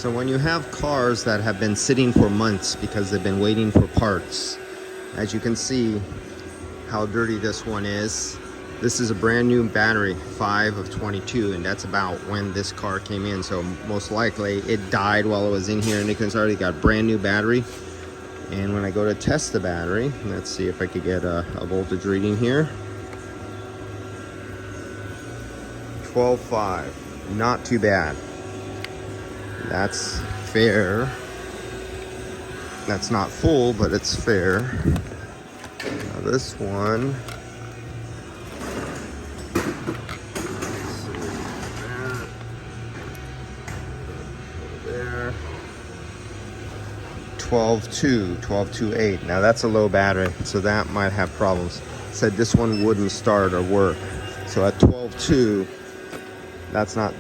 So when you have cars that have been sitting for months because they've been waiting for parts, as you can see how dirty this one is. This is a brand new battery, 5 of 22, and that's about when this car came in. So most likely it died while it was in here, and you can already got brand new battery. And when I go to test the battery, let's see if I could get a voltage reading here. 12.5, not too bad. That's fair. That's not full, but it's fair. Now this one, there, 12.2, 12.28. Now that's a low battery, so that might have problems. It said this one wouldn't start or work. So at 12.2, that's not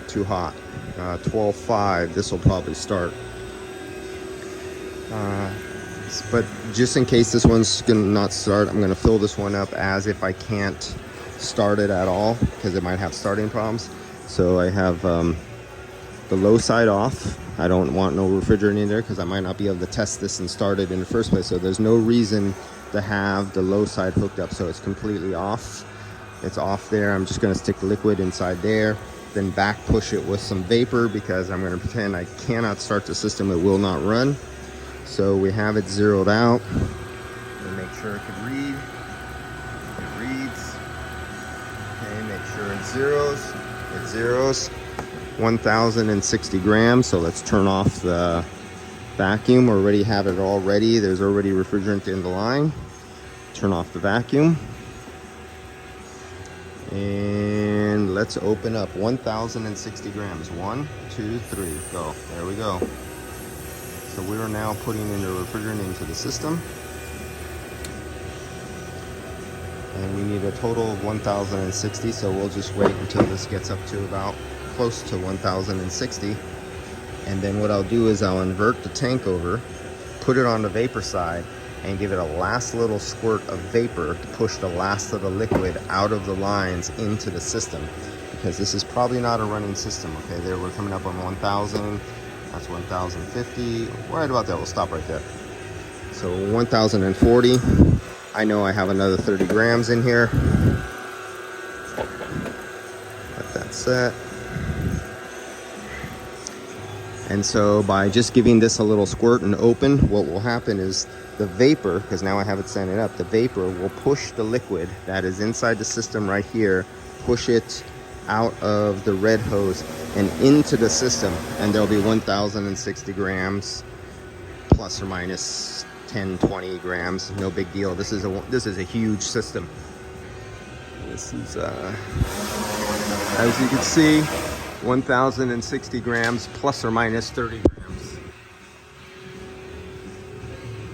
too hot. 12.5, this will probably start. But just in case this one's gonna not start, I'm gonna fill this one up as if I can't start it at all, because it might have starting problems. So I have the low side off. I don't want no refrigerant in there because I might not be able to test this and start it in the first place. So there's no reason to have the low side hooked up. So it's completely off. It's off there. I'm just gonna stick liquid inside there, then back push it with some vapor because I'm gonna pretend I cannot start the system. It will not run. So we have it zeroed out. And make sure it can read. It reads. Okay, make sure it zeros. It zeros. 1,060 grams. So let's turn off the vacuum. We already have it all ready. There's already refrigerant in the line. Turn off the vacuum. And let's open up. 1,060 grams. 1, 2, 3. Go. There we go. So we are now putting in the refrigerant into the system. And we need a total of 1,060, so we'll just wait until this gets up to about close to 1,060. And then what I'll do is I'll invert the tank over, put it on the vapor side, and give it a last little squirt of vapor to push the last of the liquid out of the lines into the system. Because this is probably not a running system, okay? There, we're coming up on 1,000. That's 1,050, right about there. We'll stop right there. So 1,040. I know I have another 30 grams in here. Let that set. And so by just giving this a little squirt and open, what will happen is the vapor, because now I have it standing up, the vapor will push the liquid that is inside the system right here, push it out of the red hose and into the system, and there'll be 1,060 grams plus or minus 10, 20 grams. No big deal. This is a huge system. This is as you can see, 1,060 grams plus or minus 30 grams.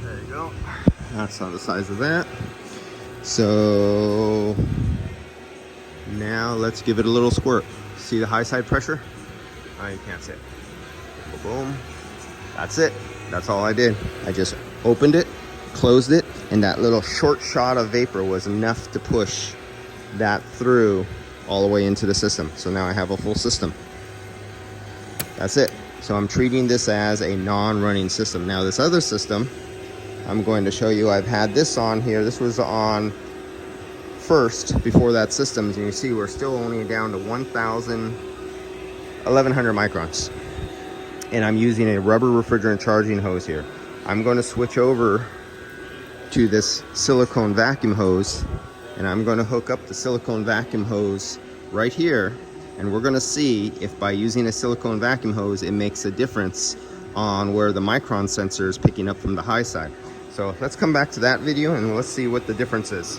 There you go. That's on the size of that. So now let's give it a little squirt. See the high side pressure? Oh, you can't see it. Boom. That's it. That's all I did. I just opened it, closed it, and that little short shot of vapor was enough to push that through all the way into the system. So now I have a full system. That's it. So I'm treating this as a non-running system. Now this other system, I'm going to show you. I've had this on here. This was on first before that system. As you can see, we're still only down to 1,100 microns. And I'm using a rubber refrigerant charging hose here. I'm going to switch over to this silicone vacuum hose, and I'm going to hook up the silicone vacuum hose right here, and we're going to see if by using a silicone vacuum hose it makes a difference on where the micron sensor is picking up from the high side. So let's come back to that video and let's see what the difference is.